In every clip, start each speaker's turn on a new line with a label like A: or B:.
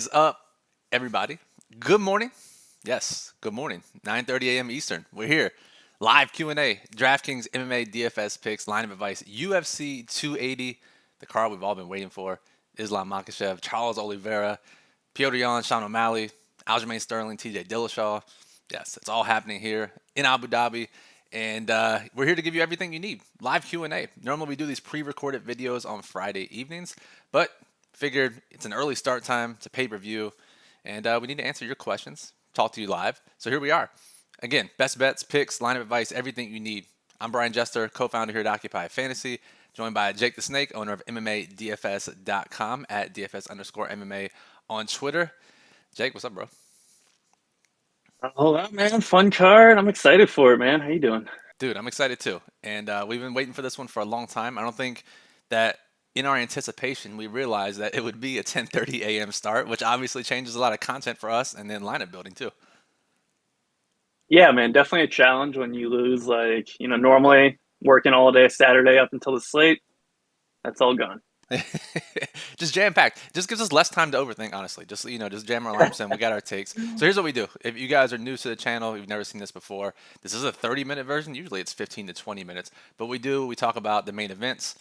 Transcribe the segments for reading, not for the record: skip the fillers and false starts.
A: Is up, everybody? Good morning. Yes, good morning. 9:30 a.m. Eastern. We're here. Live Q&A. DraftKings MMA DFS picks, line of advice. UFC 280, the card we've all been waiting for. Islam Makhachev, Charles Oliveira, Piotr Yan, Sean O'Malley, Aljamain Sterling, TJ Dillashaw. Yes, it's all happening here in Abu Dhabi. And we're here to give you everything you need. Live Q&A. Normally we do these pre-recorded videos on Friday evenings, but figured it's an early start time. It's a pay-per-view, and we need to answer your questions, talk to you live. So here we are. Again, best bets, picks, line of advice, everything you need. I'm Brian Jester, co-founder here at Occupy Fantasy, joined by Jake the Snake, owner of MMADFS.com at DFS_MMA on Twitter. Jake, what's up, bro?
B: Hold on, man. Fun card. I'm excited for it, man. How you doing?
A: Dude, I'm excited too. And we've been waiting for this one for a long time. I don't think that in our anticipation, we realized that it would be a 10:30 a.m. start, which obviously changes a lot of content for us and then lineup building too.
B: Yeah, man. Definitely a challenge when you lose, normally working all day Saturday up until the slate. That's all gone.
A: Just jam packed. Just gives us less time to overthink, honestly. Just jam our alarms in. We got our takes. So here's what we do. If you guys are new to the channel, you've never seen this before, this is a 30-minute version. Usually it's 15 to 20 minutes. But we talk about the main events,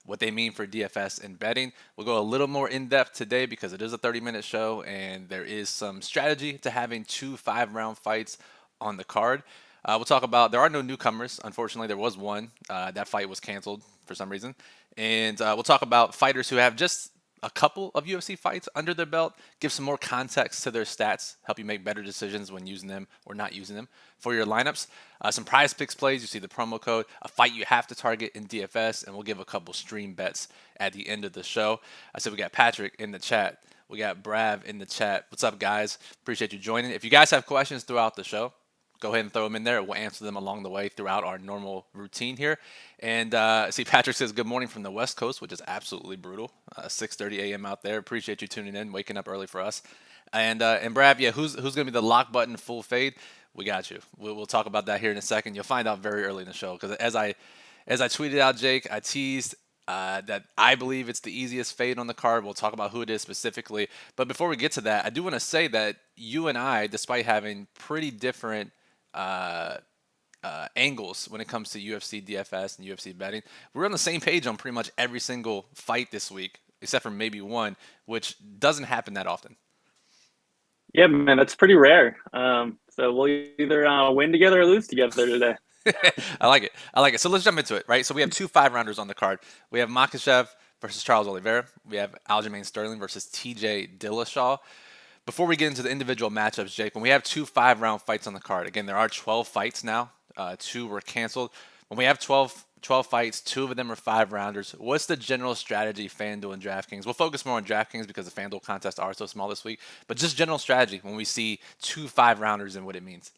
A: what they mean for DFS and betting. We'll go a little more in depth today because it is a 30-minute show and there is some strategy to having two 5-round fights on the card. We'll talk about there are no newcomers. Unfortunately, there was one. That fight was canceled for some reason. And we'll talk about fighters who have just a couple of UFC fights under their belt, give some more context to their stats, help you make better decisions when using them or not using them for your lineups. Some prize picks plays, you see the promo code, a fight you have to target in DFS, and we'll give a couple stream bets at the end of the show. I said we got Patrick in the chat. We got Brav in the chat. What's up, guys? Appreciate you joining. If you guys have questions throughout the show, go ahead and throw them in there. We'll answer them along the way throughout our normal routine here. And see, Patrick says good morning from the West Coast, which is absolutely brutal. 6:30 a.m. out there. Appreciate you tuning in, waking up early for us. And Brad, yeah, who's gonna be the lock button full fade? We got you. We'll talk about that here in a second. You'll find out very early in the show because as I tweeted out, Jake, I teased that I believe it's the easiest fade on the card. We'll talk about who it is specifically. But before we get to that, I do want to say that you and I, despite having pretty different uh, angles when it comes to UFC DFS and UFC betting. We're on the same page on pretty much every single fight this week, except for maybe one, which doesn't happen that often.
B: Yeah, man. That's pretty rare. So we'll either win together or lose together today.
A: I like it. I like it. So let's jump into it, right? So we have two 5-rounders on the card. We have Makhachev versus Charles Oliveira. We have Aljamain Sterling versus TJ Dillashaw. Before we get into the individual matchups, Jake, when we have two 5-round fights on the card, again, there are 12 fights now. Two were canceled. When we have 12 fights, two of them are 5-rounders. What's the general strategy, FanDuel and DraftKings? We'll focus more on DraftKings because the FanDuel contests are so small this week. But just general strategy when we see two 5-rounders and what it means.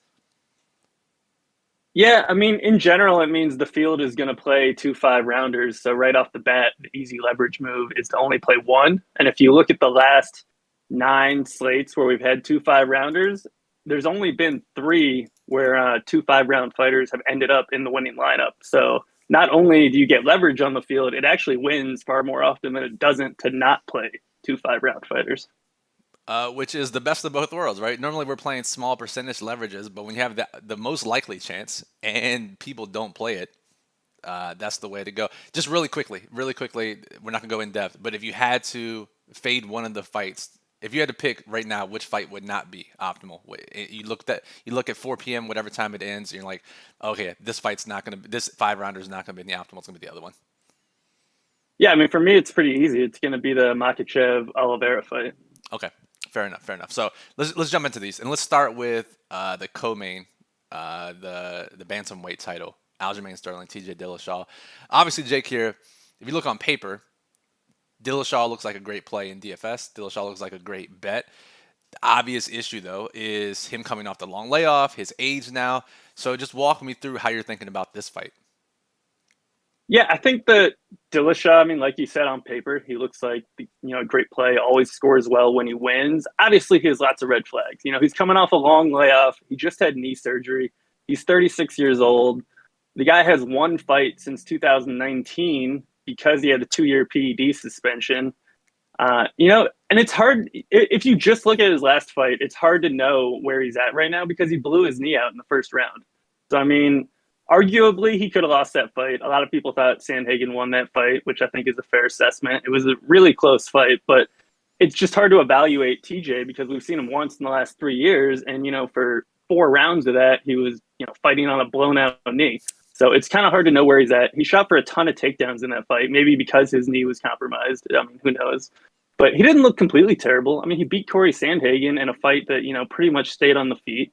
B: Yeah, I mean, in general, it means the field is going to play two 5-rounders. So right off the bat, the easy leverage move is to only play one. And if you look at the last 9 slates where we've had two 5-rounders, there's only been 3 where two 5-round fighters have ended up in the winning lineup. So not only do you get leverage on the field, it actually wins far more often than it doesn't to not play two 5-round fighters.
A: Which is the best of both worlds, right? Normally we're playing small percentage leverages, but when you have the most likely chance and people don't play it, that's the way to go. Just really quickly, we're not gonna go in depth, but if you had to fade one of the fights, if you had to pick right now, which fight would not be optimal? You look at 4 p.m. whatever time it ends, and you're like, okay, this 5-rounder is not gonna be in the optimal. It's gonna be the other one.
B: Yeah, I mean, for me, it's pretty easy. It's going to be the Makhachev Oliveira fight.
A: Okay, fair enough, fair enough. So let's jump into these, and let's start with the co-main, the bantamweight title, Aljamain Sterling, TJ Dillashaw. Obviously, Jake here. If you look on paper, Dillashaw looks like a great play in DFS. Dillashaw looks like a great bet. The obvious issue, though, is him coming off the long layoff, his age now. So just walk me through how you're thinking about this fight.
B: Yeah, I think that Dillashaw, I mean, like you said on paper, he looks like a great play. Always scores well when he wins. Obviously, he has lots of red flags. He's coming off a long layoff. He just had knee surgery. He's 36 years old. The guy has one fight since 2019 because he had a 2-year PED suspension. And And it's hard if you just look at his last fight, it's hard to know where he's at right now because he blew his knee out in the first round. So I mean, arguably he could have lost that fight. A lot of people thought Sandhagen won that fight, which I think is a fair assessment. It was a really close fight, but it's just hard to evaluate TJ because we've seen him once in the last 3 years, and for 4 rounds of that, he was fighting on a blown out knee. So it's kind of hard to know where he's at. He shot for a ton of takedowns in that fight, maybe because his knee was compromised. I mean, who knows? But he didn't look completely terrible. I mean, he beat Corey Sandhagen in a fight that, pretty much stayed on the feet.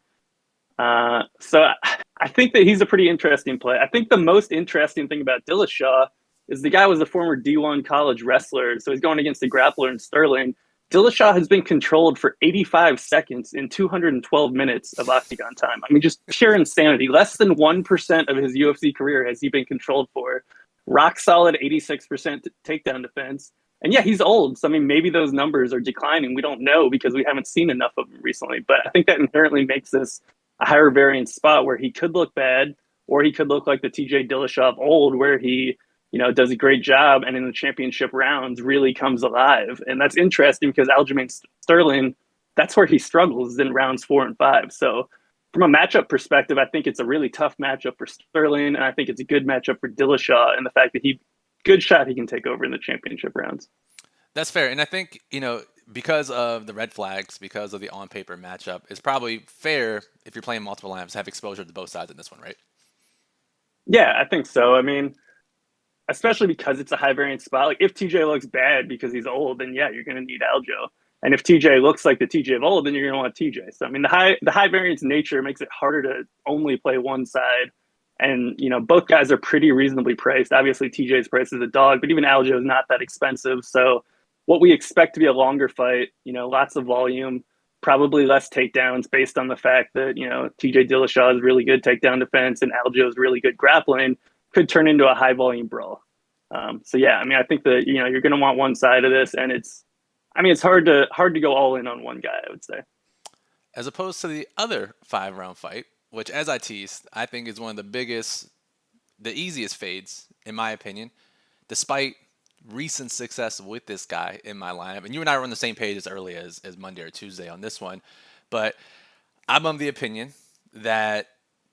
B: So I think that he's a pretty interesting play. I think the most interesting thing about Dillashaw is the guy was a former D1 college wrestler, so he's going against a grappler in Sterling. Dillashaw has been controlled for 85 seconds in 212 minutes of octagon time. I mean, just sheer insanity. Less than 1% of his UFC career has he been controlled for. Rock solid 86% takedown defense. And yeah, he's old. So, I mean, maybe those numbers are declining. We don't know because we haven't seen enough of him recently. But I think that inherently makes this a higher variance spot where he could look bad, or he could look like the TJ Dillashaw of old, where he does a great job and in the championship rounds really comes alive. And that's interesting because Aljamain Sterling, that's where he struggles in rounds 4 and 5. So from a matchup perspective, I think it's a really tough matchup for Sterling, and I think it's a good matchup for Dillashaw, and the fact that good shot he can take over in the championship rounds.
A: That's fair. And I think, because of the red flags, because of the on-paper matchup, it's probably fair if you're playing multiple lineups to have exposure to both sides in this one, right?
B: Yeah, I think so. I mean, especially because it's a high variance spot. Like if TJ looks bad because he's old, then yeah, you're going to need Aljo. And if TJ looks like the TJ of old, then you're going to want TJ. So I mean, the high variance nature makes it harder to only play one side. And both guys are pretty reasonably priced. Obviously, TJ's price is a dog, but even Aljo is not that expensive. So what we expect to be a longer fight, lots of volume, probably less takedowns based on the fact that TJ Dillashaw is really good takedown defense and Aljo is really good grappling, could turn into a high volume brawl. So yeah, I mean, I think that you're going to want one side of this, and it's hard to go all in on one guy, I would say.
A: As opposed to the other 5-round fight, which, as I teased, I think is one of the easiest fades in my opinion, despite recent success with this guy in my lineup. And you and I were on the same page as early as Monday or Tuesday on this one, but I'm of the opinion that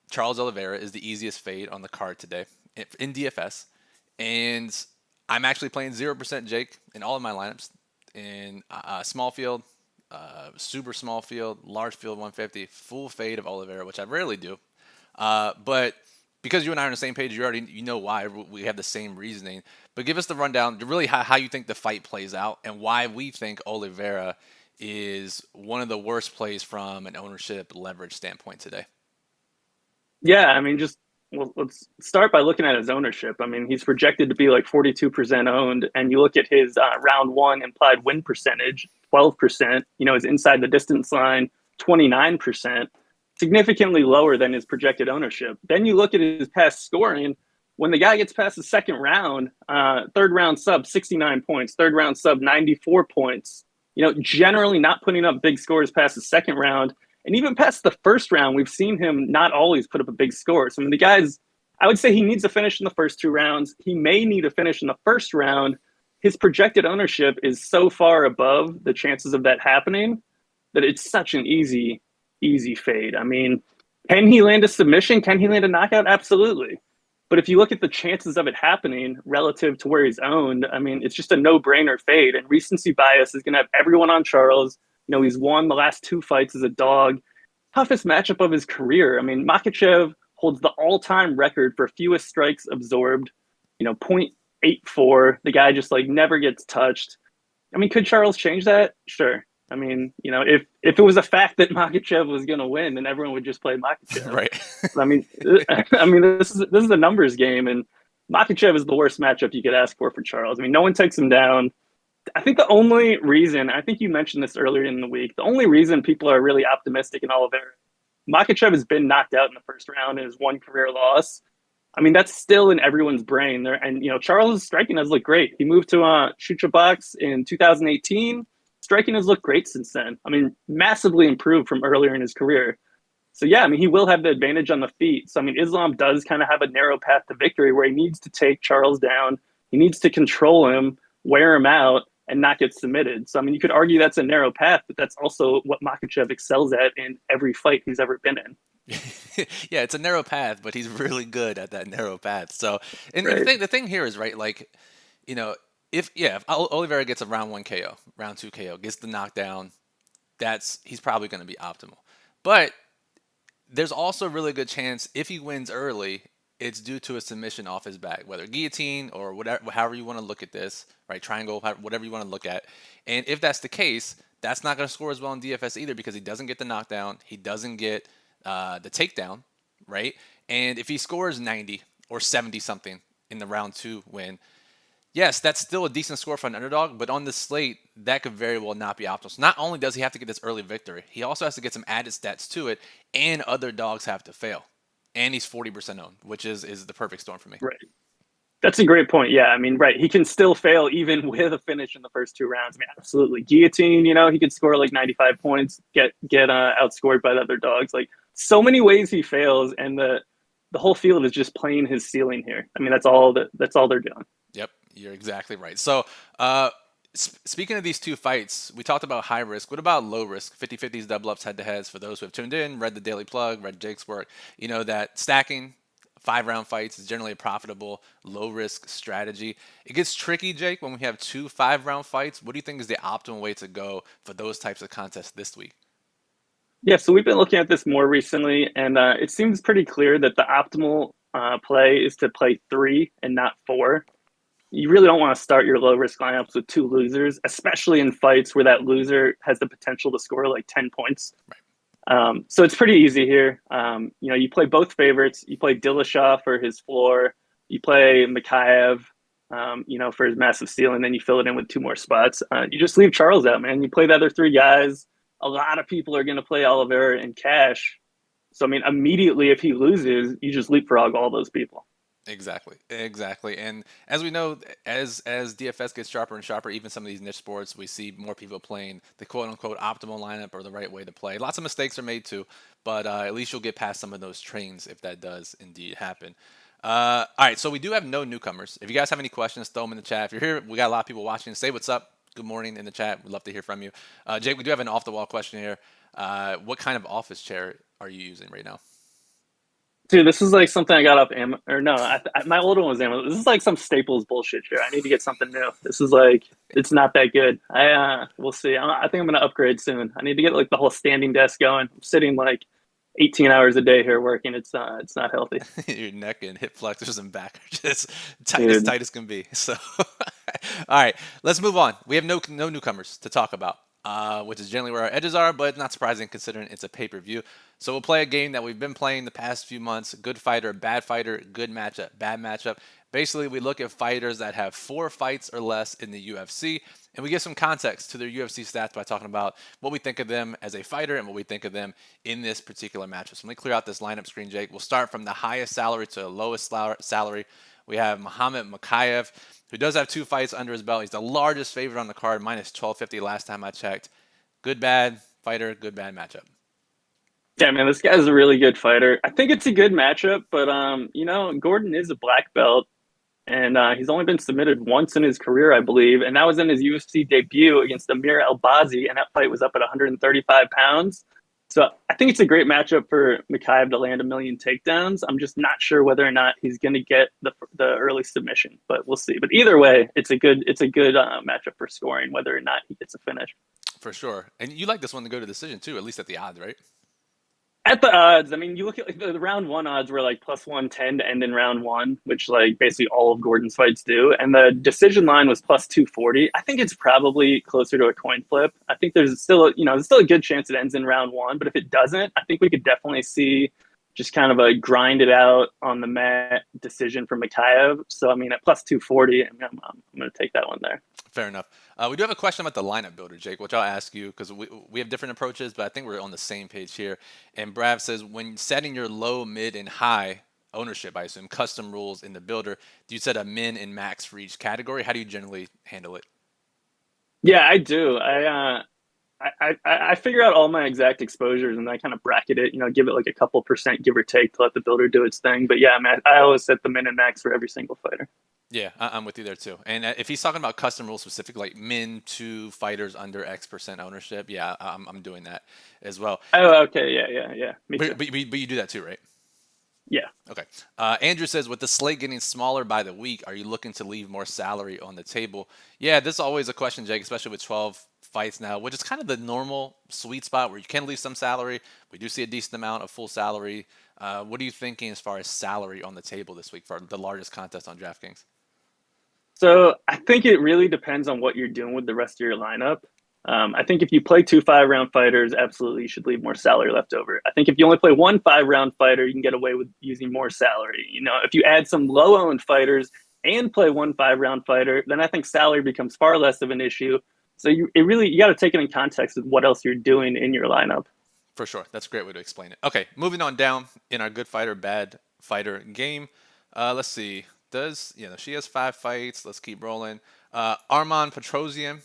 A: Charles Oliveira is the easiest fade on the card today in DFS, and I'm actually playing 0% Jake in all of my lineups in small field, super small field, large field 150, full fade of Oliveira, which I rarely do. But because you and I are on the same page, you know why we have the same reasoning. But give us the rundown, really how you think the fight plays out and why we think Oliveira is one of the worst plays from an ownership leverage standpoint today.
B: Yeah, I mean, let's start by looking at his ownership. I mean, he's projected to be like 42% owned, and you look at his round 1 implied win percentage, 12%. His inside the distance line, 29%, significantly lower than his projected ownership. Then you look at his past scoring. When the guy gets past the second round, third round sub 69 points, third round sub 94 points. Generally not putting up big scores past the second round. And even past the first round, we've seen him not always put up a big score. So, I mean, the guy's, I would say he needs to finish in the first 2 rounds. He may need to finish in the first round. His projected ownership is so far above the chances of that happening that it's such an easy fade. I mean, can he land a submission? Can he land a knockout? Absolutely. But if you look at the chances of it happening relative to where he's owned, I mean, it's just a no-brainer fade. And recency bias is going to have everyone on Charles. He's won the last 2 fights as a dog. Toughest matchup of his career. I mean, Makhachev holds the all-time record for fewest strikes absorbed, 0.84. The guy just never gets touched. I mean, could Charles change that? Sure. I mean, if it was a fact that Makhachev was going to win, then everyone would just play Makhachev.
A: Right.
B: I mean, this is a numbers game, and Makhachev is the worst matchup you could ask for Charles. I mean, no one takes him down. I think the only reason, I think you mentioned this earlier in the week, the only reason people are really optimistic in Oliveira, Makhachev has been knocked out in the first round and his 1 career loss. I mean, that's still in everyone's brain there. And, Charles' striking has looked great. He moved to Chucha Box in 2018. Striking has looked great since then. I mean, massively improved from earlier in his career. So, yeah, I mean, he will have the advantage on the feet. So, I mean, Islam does kind of have a narrow path to victory where he needs to take Charles down. He needs to control him, wear him out, and not get submitted. So, I mean, you could argue that's a narrow path, but that's also what Makhachev excels at in every fight he's ever been in.
A: Yeah, it's a narrow path, but he's really good at that narrow path. So, and
B: Right.
A: the thing here is right, like, you know, if Oliveira gets a round one KO, round two KO, gets the knockdown, he's probably going to be optimal. But there's also a really good chance if he wins early, it's due to a submission off his back, whether guillotine or whatever, however you want to look at this, right? Triangle, whatever you want to look at. And if that's the case, that's not going to score as well in DFS either because he doesn't get the knockdown, he doesn't get the takedown, right? And if he scores 90 or 70 something in the round two win, yes, that's still a decent score for an underdog, but on the slate, that could very well not be optimal. So not only does he have to get this early victory, he also has to get some added stats to it, and other dogs have to fail. And he's 40% owned, which is the perfect storm for me.
B: Right. That's a great point. Yeah, I mean, right. He can still fail even with a finish in the first two rounds. I mean, absolutely. Guillotine, he could score like 95 points, get outscored by the other dogs. Like so many ways he fails, and the whole field is just playing his ceiling here. I mean, that's all they're doing.
A: Yep, you're exactly right. So, speaking of these two fights, we talked about high risk. What about low risk? 50-50s, double ups, head to heads. For those who have tuned in, read the daily plug, read Jake's work, you know that stacking 5-round fights is generally a profitable low risk strategy. It gets tricky, Jake, when we have 2 5-round fights. What do you think is the optimal way to go for those types of contests this week?
B: Yeah, so we've been looking at this more recently, and it seems pretty clear that the optimal play is to play 3 and not 4. You really don't want to start your low risk lineups with 2 losers, especially in fights where that loser has the potential to score like 10 points.
A: Right.
B: So it's pretty easy here. You play both favorites. You play Dillashaw for his floor. You play Makhachev, for his massive ceiling. Then you fill it in with 2 more spots. You just leave Charles out, man. You play the other 3 guys. A lot of people are going to play Oliveira in cash. So, I mean, immediately if he loses, you just leapfrog all those people.
A: Exactly. And as we know, as DFS gets sharper and sharper, even some of these niche sports, we see more people playing the quote-unquote optimal lineup or the right way to play. Lots of mistakes are made too, but at least you'll get past some of those trains if that does indeed happen. All right, so we do have no newcomers. If you guys have any questions, throw them in the chat. If you're here, we got a lot of people watching. Say what's up. Good morning in the chat. We'd love to hear from you. Jake, we do have an off-the-wall question here. What kind of office chair are you using right now?
B: Dude, this is like something I got off my old one was Amazon. This is like some Staples bullshit here. I need to get something new. This is like, it's not that good. We'll see. I think I'm going to upgrade soon. I need to get like the whole standing desk going. I'm sitting like 18 hours a day here working. It's not healthy.
A: Your neck and hip flexors and back are just tight as can be. So, all right, let's move on. We have no newcomers to talk about, which is generally where our edges are, but not surprising considering it's a pay-per-view. So we'll play a game that we've been playing the past few months: good fighter, bad matchup, bad matchup. Basically, we look at fighters that have 4 fights or less in the UFC, and we give some context to their UFC stats by talking about what we think of them as a fighter and what we think of them in this particular matchup. So let me clear out this lineup screen, Jake. We'll start from the highest salary to the lowest salary. We have Makhachev, who does have 2 fights under his belt. He's the largest favorite on the card, minus 1250 last time I checked. Good, bad fighter, good, bad matchup.
B: Yeah, man, this guy's a really good fighter. I think it's a good matchup, but Gordon is a black belt, and he's only been submitted once in his career, I believe, and that was in his UFC debut against Amir Albazi, and that fight was up at 135 pounds. So I think it's a great matchup for Makhachev to land a million takedowns. I'm just not sure whether or not he's going to get the early submission, but we'll see. But either way, it's a good matchup for scoring, whether or not he gets a finish.
A: For sure. And you like this one to go to decision too, at least at the odds, right?
B: At the odds, I mean, you look at like the round 1 odds were like plus 110 to end in round 1, which like basically all of Gordon's fights do. And the decision line was plus 240. I think it's probably closer to a coin flip. I think there's still a good chance it ends in round 1. But if it doesn't, I think we could definitely see just kind of a grind it out on the mat decision for Makhachev. So, I mean, at plus 240, I'm going to take that one there.
A: Fair enough. We do have a question about the lineup builder, Jake, which I'll ask you because we have different approaches, but I think we're on the same page here. And Brav says, when setting your low, mid, and high ownership, I assume, custom rules in the builder, do you set a min and max for each category? How do you generally handle it?
B: Yeah, I do. I figure out all my exact exposures and I kind of bracket it, give it like a couple percent give or take to let the builder do its thing. But yeah, man, I always set the min and max for every single fighter.
A: Yeah, I'm with you there too. And if he's talking about custom rules specific, like min to fighters under X% ownership, yeah, I'm doing that as well.
B: Oh, okay, yeah. Me too.
A: But you do that too, right?
B: Yeah.
A: Okay. Andrew says, with the slate getting smaller by the week, are you looking to leave more salary on the table? Yeah, this is always a question, Jake, especially with 12 fights now, which is kind of the normal sweet spot where you can leave some salary. We do see a decent amount of full salary. What are you thinking as far as salary on the table this week for the largest contest on DraftKings?
B: So I think it really depends on what you're doing with the rest of your lineup. I think if you play 2 5 round fighters, absolutely you should leave more salary left over. I think if you only play 1 5 round fighter, you can get away with using more salary. If you add some low owned fighters and play 1 5 round fighter, then I think salary becomes far less of an issue. So you got to take it in context with what else you're doing in your lineup.
A: For sure. That's a great way to explain it. Okay, moving on down in our good fighter, bad fighter game. Let's see. She has 5 fights. Let's keep rolling. Arman Petrosian,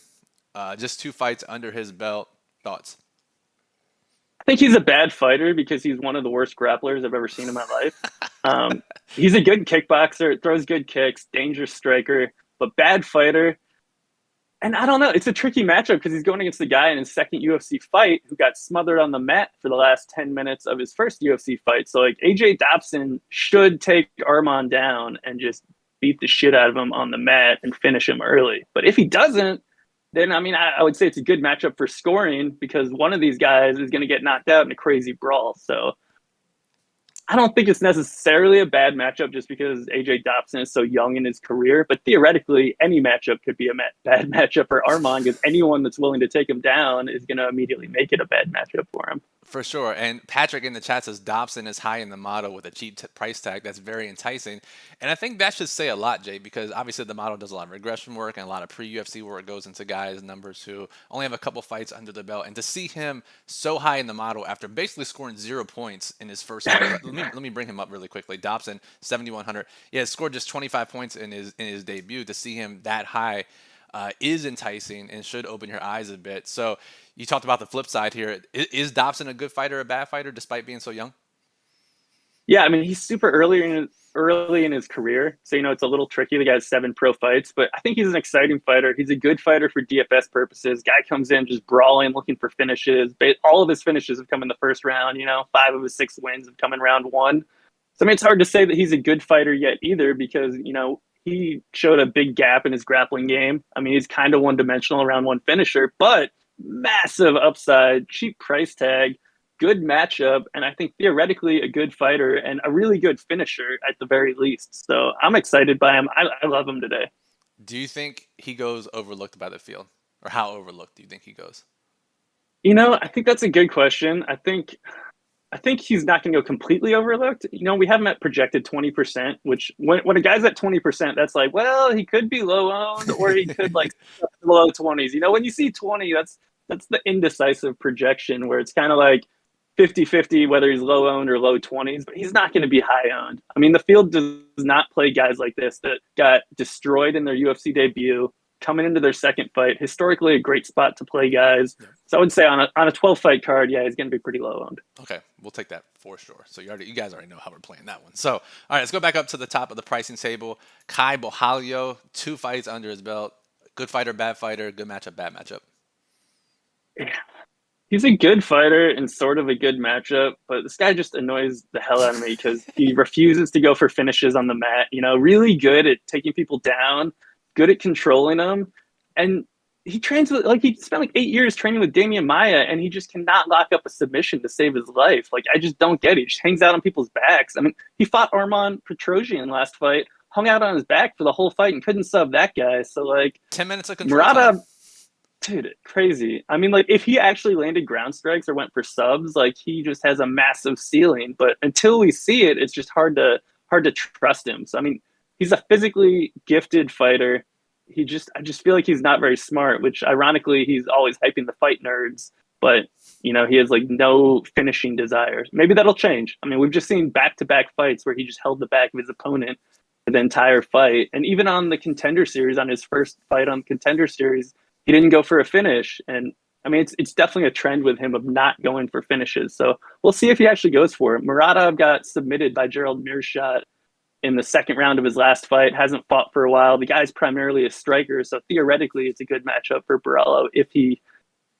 A: just 2 fights under his belt. Thoughts?
B: I think he's a bad fighter because he's one of the worst grapplers I've ever seen in my life. He's a good kickboxer, throws good kicks, dangerous striker, but bad fighter. And I don't know. It's a tricky matchup because he's going against the guy in his second UFC fight who got smothered on the mat for the last 10 minutes of his first UFC fight. So, like, AJ Dobson should take Arman down and just beat the shit out of him on the mat and finish him early. But if he doesn't, then, I would say it's a good matchup for scoring because one of these guys is going to get knocked out in a crazy brawl. So I don't think it's necessarily a bad matchup just because AJ Dobson is so young in his career, but theoretically, any matchup could be a bad matchup for Arman because anyone that's willing to take him down is going to immediately make it a bad matchup for him.
A: For sure. And Patrick in the chat says Dobson is high in the model with a cheap price tag. That's very enticing. And I think that should say a lot, Jay, because obviously the model does a lot of regression work and a lot of pre-UFC work goes into guys' numbers who only have a couple fights under the belt. And to see him so high in the model after basically scoring 0 points in his first fight, let me bring him up really quickly. Dobson, 7,100. Yeah, scored just 25 points in his debut. To see him that high is enticing and should open your eyes a bit. So you talked about the flip side here. Is Dobson a good fighter, a bad fighter, despite being so young?
B: Yeah, he's super early in his career. So, it's a little tricky. The guy has 7 pro fights, but I think he's an exciting fighter. He's a good fighter for DFS purposes. Guy comes in just brawling, looking for finishes. All of his finishes have come in the first round. 5 of his 6 wins have come in round 1. So, it's hard to say that he's a good fighter yet either because, he showed a big gap in his grappling game. He's kind of one-dimensional around one finisher, but massive upside, cheap price tag, good matchup, and I think theoretically a good fighter and a really good finisher at the very least. So I'm excited by him. I love him today.
A: Do you think he goes overlooked by the field? Or how overlooked do you think he goes?
B: I think that's a good question. I think he's not going to go completely overlooked. We have him at projected 20%, which when a guy's at 20%, that's like, well, he could be low owned or he could like low 20s. When you see 20, that's the indecisive projection where it's kind of like 50-50 whether he's low owned or low 20s, but he's not going to be high owned. The field does not play guys like this that got destroyed in their UFC debut, coming into their second fight. Historically, a great spot to play guys. Yeah. So I would say on a 12-fight card, yeah, he's going to be pretty low owned.
A: Okay, we'll take that for sure. So you guys already know how we're playing that one. So, all right, let's go back up to the top of the pricing table. Kai Bohalio, 2 fights under his belt. Good fighter, bad fighter, good matchup, bad matchup.
B: Yeah. He's a good fighter and sort of a good matchup, but this guy just annoys the hell out of me because he refuses to go for finishes on the mat. Really good at taking people down, good at controlling them, and he trains with he spent 8 years training with Damian Maia, and he just cannot lock up a submission to save his life. I just don't get it. He just hangs out on people's backs. He fought Arman Petrosian last fight, hung out on his back for the whole fight, and couldn't sub that guy. So
A: 10 minutes of control
B: Murata,
A: time.
B: Dude, crazy. If he actually landed ground strikes or went for subs, he just has a massive ceiling. But until we see it, it's just hard to trust him. So he's a physically gifted fighter. I just feel like he's not very smart, which ironically he's always hyping the fight nerds, but he has no finishing desires. Maybe that'll change. We've just seen back-to-back fights where he just held the back of his opponent for the entire fight. And even on the Contender Series, on his first fight on Contender Series, he didn't go for a finish. And it's definitely a trend with him of not going for finishes. So we'll see if he actually goes for it. Muradov got submitted by Gerald Mearshot in the second round of his last fight, hasn't fought for a while. The guy's primarily a striker, so theoretically it's a good matchup for Borrello if he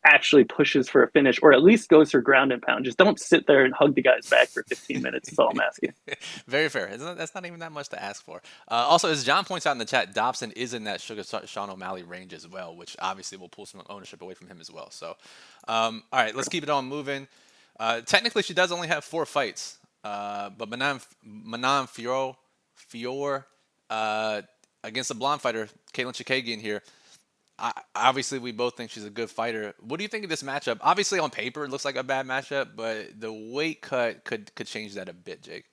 B: actually pushes for a finish or at least goes for ground and pound. Just don't sit there and hug the guy's back for 15 minutes is all I'm asking.
A: Very fair. That's not even that much to ask for. Also, as John points out in the chat, Dobson is in that Sugar Sean O'Malley range as well, which obviously will pull some ownership away from him as well. So, all right, let's keep it on moving. Technically, she does only have 4 fights, but Manon Fior against the blonde fighter, Caitlin Chikagian here. Obviously, we both think she's a good fighter. What do you think of this matchup? Obviously, on paper, it looks like a bad matchup, but the weight cut could change that a bit, Jake.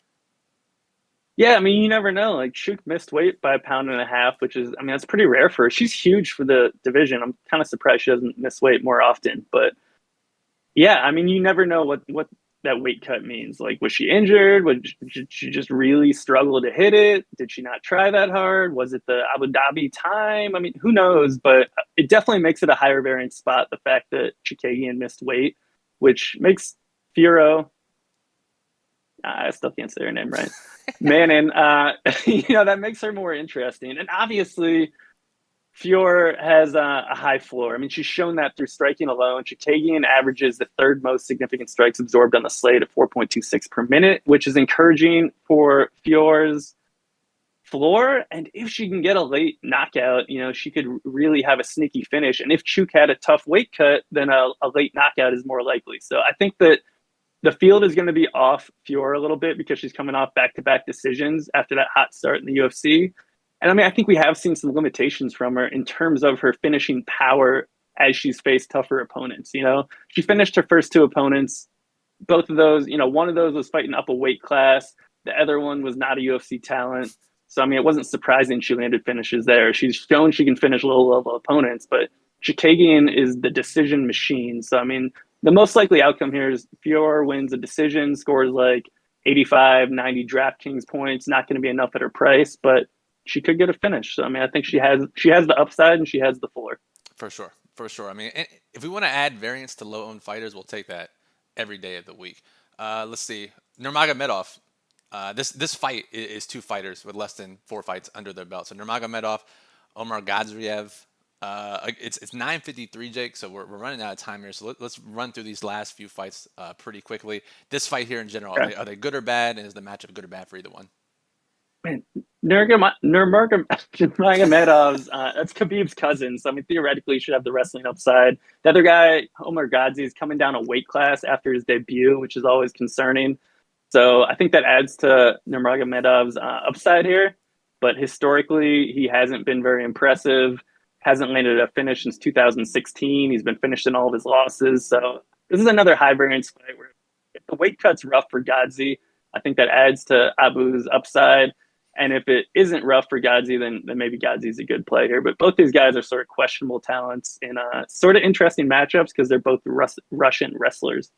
B: Yeah, I mean, you never know. Like, Chuk missed weight by 1.5 pounds, which is, I mean, that's pretty rare for her. She's huge for the division. I'm kind of surprised she doesn't miss weight more often. But yeah, I mean, you never know what that weight cut means. Like, was she injured? Did she just really struggle to hit it? Did she not try that hard? Was it the Abu Dhabi time? I mean, who knows? But it definitely makes it a higher variance spot, the fact that Chikagian missed weight, which makes Fioro, I still can't say her name right, Manon, that makes her more interesting. And obviously, Fior has a high floor. I mean, she's shown that through striking alone. Chikagian averages the 3rd most significant strikes absorbed on the slate at 4.26 per minute, which is encouraging for Fior's floor. And if she can get a late knockout, she could really have a sneaky finish. And if Chuk had a tough weight cut, then a late knockout is more likely. So I think that the field is going to be off Fior a little bit because she's coming off back-to-back decisions after that hot start in the UFC. And I mean, I think we have seen some limitations from her in terms of her finishing power as she's faced tougher opponents. She finished her first 2 opponents. Both of those, one of those was fighting up a weight class. The other one was not a UFC talent. So, I mean, it wasn't surprising she landed finishes there. She's shown she can finish low-level opponents, but Chikagian is the decision machine. So, I mean, the most likely outcome here is Fior wins a decision, scores like 85, 90 DraftKings points. Not going to be enough at her price, but she could get a finish. So, I mean, I think she has the upside and she has the floor.
A: For sure. I mean, if we want to add variance to low-owned fighters, we'll take that every day of the week. Let's see. Nurmagomedov. This fight is 2 fighters with less than 4 fights under their belt. So Nurmagomedov, Omar Gadzhiev. It's 9:53, Jake. So we're running out of time here. So let's run through these last few fights pretty quickly. This fight here in general,
B: Okay.
A: are they good or bad? And is the matchup good or bad for either one?
B: Man, Nurmagomedov's that's Khabib's cousin. So, I mean, theoretically, he should have the wrestling upside. The other guy, Omar Gadzhi, is coming down a weight class after his debut, which is always concerning. So I think that adds to Nurmagomedov's upside here. But historically, he hasn't been very impressive. Hasn't landed a finish since 2016. He's been finished in all of his losses. So this is another high variance fight where if the weight cut's rough for Gadzhi, I think that adds to Abu's upside. And if it isn't rough for Gadzhi, then maybe Gadzhi's a good play here. But both these guys are sort of questionable talents in sort of interesting matchups because they're both Russian wrestlers.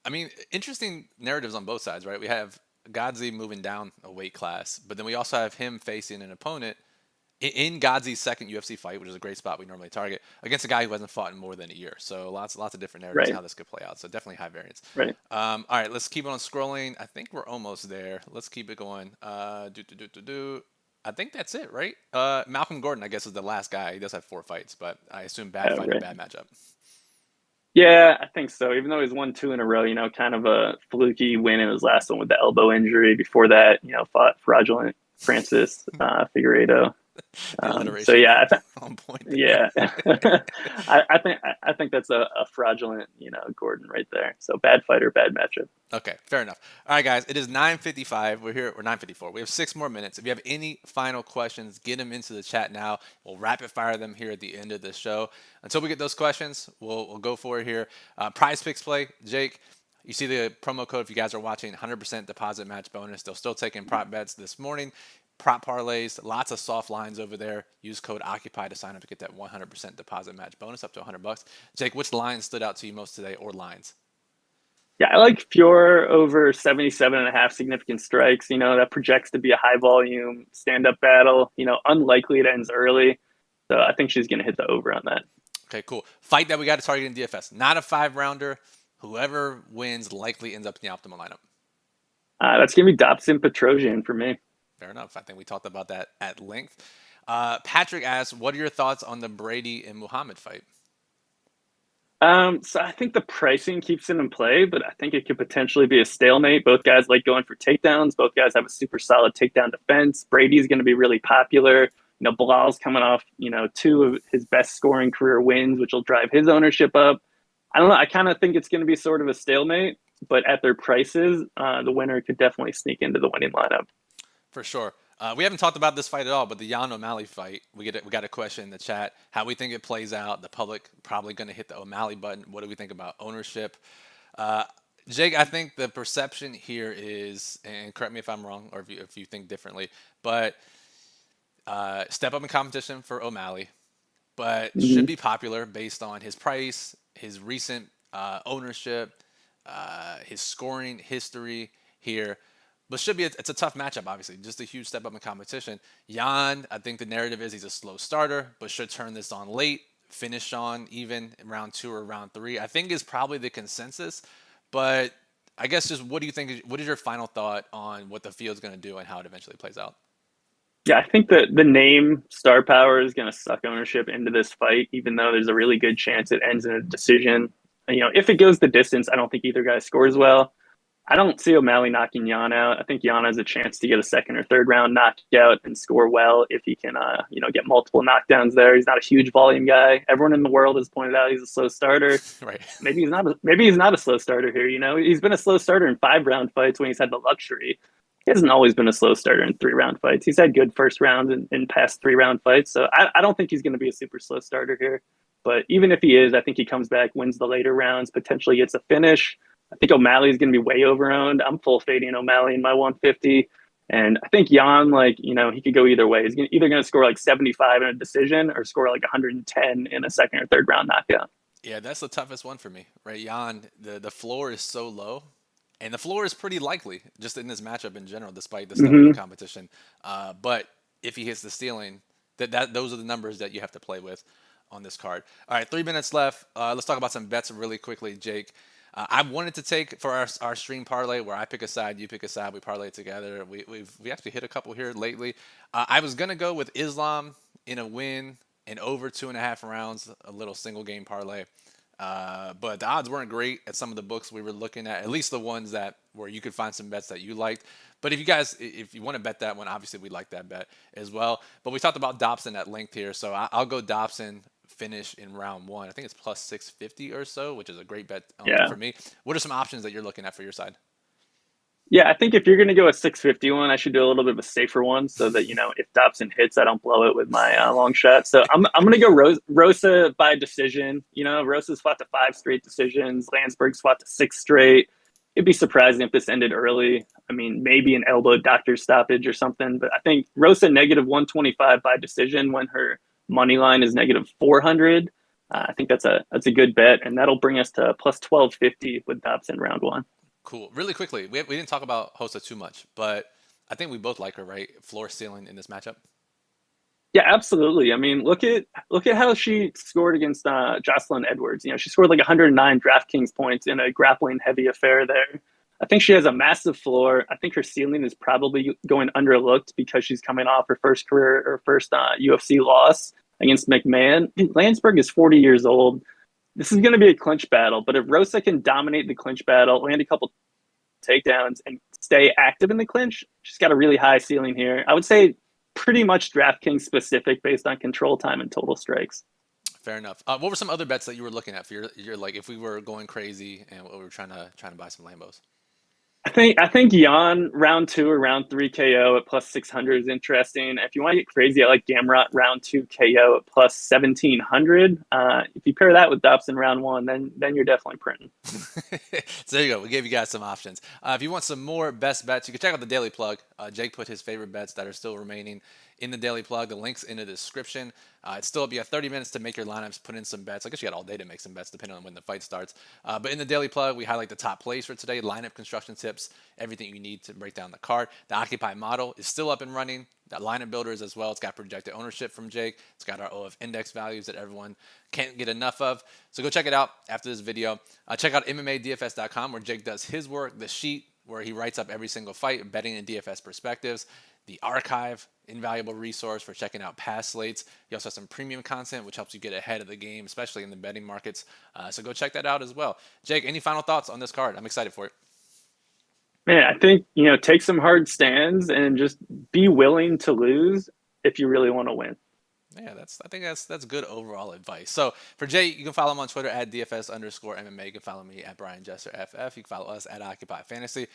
A: I mean, interesting narratives on both sides, right? We have Gadzhi moving down a weight class, but then we also have him facing an opponent in Gadzhi's second UFC fight, which is a great spot we normally target, against a guy who hasn't fought in more than a year. So lots of different narratives
B: Right.
A: how this could play out. So definitely high variance.
B: Right.
A: All right, let's keep on scrolling. I think we're almost there. Let's keep it going. I think that's it, right? Malcolm Gordon, I guess, is the last guy. He does have 4 fights, but I assume bad fight,
B: right.
A: bad matchup.
B: Yeah, I think so. Even though he's won 2 in a row, kind of a fluky win in his last one with the elbow injury. Before that, fought fraudulent Francis Figueiredo. So yeah,
A: on point.
B: Yeah, I think that's a fraudulent, Gordon right there. So bad fighter, bad matchup.
A: Okay, fair enough. All right, guys, it is 9:55. We're here, or 9:54. We have 6 more minutes. If you have any final questions, get them into the chat now. We'll rapid fire them here at the end of the show. Until we get those questions, we'll go for it here. Prize Picks play, Jake. You see the promo code if you guys are watching, 100% deposit match bonus. They'll still take in prop bets this morning. Prop parlays, lots of soft lines over there. Use code OCCUPY to sign up to get that 100% deposit match bonus up to $100. Jake, which line stood out to you most today, or lines?
B: Yeah, I like Fior over 77.5 significant strikes. That projects to be a high volume stand-up battle. Unlikely it ends early. So I think she's going to hit the over on that.
A: Okay, cool. Fight that we got to target in DFS. Not a 5-rounder. Whoever wins likely ends up in the optimal lineup.
B: That's going to be Dobson Petrosian for me.
A: Fair enough. I think we talked about that at length. Patrick asks, what are your thoughts on the Brady and Muhammad fight?
B: So I think the pricing keeps it in play, but I think it could potentially be a stalemate. Both guys like going for takedowns. Both guys have a super solid takedown defense. Brady's going to be really popular. Bilal's coming off, two of his best scoring career wins, which will drive his ownership up. I don't know. I kind of think it's going to be sort of a stalemate, but at their prices, the winner could definitely sneak into the winning lineup.
A: For sure. We haven't talked about this fight at all, but the Jan O'Malley fight, we got a question in the chat, how we think it plays out. The public probably going to hit the O'Malley button. What do we think about ownership? Jake, I think the perception here is, and correct me if I'm wrong or if you think differently, but step up in competition for O'Malley, but should be popular based on his price, his recent ownership, his scoring history here. But it's a tough matchup, obviously. Just a huge step up in competition. Jan, I think the narrative is he's a slow starter, but should turn this on late, finish on even in round 2 or round 3. I think is probably the consensus. But I guess just what do you think? What is your final thought on what the field's going to do and how it eventually plays out?
B: Yeah, I think that the name star power is going to suck ownership into this fight, even though there's a really good chance it ends in a decision. If it goes the distance, I don't think either guy scores well. I don't see O'Malley knocking Jan out. I think Jan has a chance to get a second or third round knockout and score well if he can, get multiple knockdowns there. He's not a huge volume guy. Everyone in the world has pointed out he's a slow starter.
A: Right.
B: Maybe he's not a slow starter here. He's been a slow starter in 5-round fights when he's had the luxury. He hasn't always been a slow starter in 3-round fights. He's had good first round in past 3-round fights. So I don't think he's going to be a super slow starter here. But even if he is, I think he comes back, wins the later rounds, potentially gets a finish. I think O'Malley is going to be way overowned. I'm full fading O'Malley in my 150. And I think Jan, he could go either way. He's either going to score like 75 in a decision or score like 110 in a second or third round knockout.
A: Yeah, that's the toughest one for me, right? Jan, the floor is so low. And the floor is pretty likely, just in this matchup in general, despite the step in competition. But if he hits the ceiling, those are the numbers that you have to play with on this card. All right, 3 minutes left. Let's talk about some bets really quickly, Jake. I wanted to take for our stream parlay where I pick a side, you pick a side, we parlay it together. We actually hit a couple here lately. I was gonna go with Islam in a win and over 2.5 rounds, a little single game parlay. But the odds weren't great at some of the books we were looking at least the ones where you could find some bets that you liked. But if you want to bet that one, obviously we'd like that bet as well. But we talked about Dobson at length here, so I'll go Dobson finish in round 1. I think it's plus 650 or so, which is a great bet for me. What are some options that you're looking at for your side?
B: Yeah, I think if you're going to go a 650 one, I should do a little bit of a safer one so that, if Dobson hits, I don't blow it with my long shot. So I'm going to go Rosa by decision. Rosa's fought to 5 straight decisions. Landsberg's fought to 6 straight. It'd be surprising if this ended early. I mean, maybe an elbow doctor stoppage or something. But I think Rosa negative 125 by decision when her money line is negative 400. I think that's a good bet, and that'll bring us to plus 1250 with Dobson round 1.
A: Cool. Really quickly, we didn't talk about Hosa too much, but I think we both like her, right? Floor ceiling in this matchup.
B: Yeah, absolutely. I mean, look at how she scored against Jocelyn Edwards. She scored like 109 DraftKings points in a grappling heavy affair there. I think she has a massive floor. I think her ceiling is probably going underlooked because she's coming off her first UFC loss against McMahon. Landsberg is 40 years old. This is going to be a clinch battle, but if Rosa can dominate the clinch battle, land a couple takedowns, and stay active in the clinch, she's got a really high ceiling here. I would say pretty much DraftKings specific based on control time and total strikes.
A: Fair enough. What were some other bets that you were looking at for your like if we were going crazy and we were trying to buy some Lambos?
B: I think Jan round 2 or round 3 KO at plus 600 is interesting. If you want to get crazy, I like Gamrot round 2 KO at plus 1700. If you pair that with Dobson round 1, then you're definitely printing.
A: So there you go. We gave you guys some options. If you want some more best bets, you can check out the Daily Plug. Jake put his favorite bets that are still remaining in the Daily Plug. The link's in the description. It's still be 30 minutes to make your lineups, put in some bets. I guess you got all day to make some bets depending on when the fight starts. But in the Daily Plug, we highlight the top plays for today, lineup construction tips, everything you need to break down the card. The Occupy model is still up and running. That lineup builders as well. It's got projected ownership from Jake. It's got our OF index values that everyone can't get enough of. So go check it out after this video. Check out MMADFS.com where Jake does his work, the sheet where he writes up every single fight, betting and DFS perspectives. the archive, invaluable resource for checking out past slates. He also has some premium content, which helps you get ahead of the game, especially in the betting markets. So go check that out as well. Jake, any final thoughts on this card? I'm excited for it.
B: Man, I think, take some hard stands and just be willing to lose if you really want to win.
A: Yeah, I think that's good overall advice. So for Jay, you can follow him on Twitter at DFS_MMA. You can follow me at Brian Jesser FF. You can follow us at Occupy Fantasy.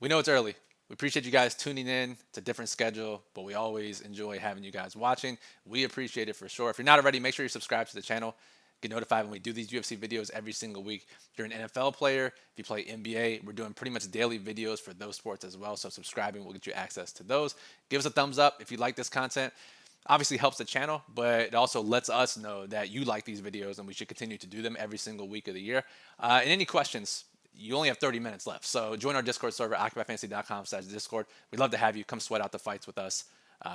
A: We know it's early. We appreciate you guys tuning in. It's a different schedule, but we always enjoy having you guys watching. We appreciate it for sure. If you're not already, make sure you subscribe to the channel. Get notified when we do these UFC videos every single week. If you're an NFL player, if you play NBA, we're doing pretty much daily videos for those sports as well. So subscribing will get you access to those. Give us a thumbs up if you like this content. Obviously helps the channel, but it also lets us know that you like these videos and we should continue to do them every single week of the year. And any questions, you only have 30 minutes left. So join our Discord server, occupyfantasy.com/Discord. We'd love to have you. Come sweat out the fights with us.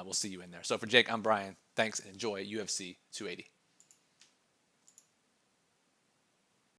A: We'll see you in there. So for Jake, I'm Brian. Thanks and enjoy UFC 280.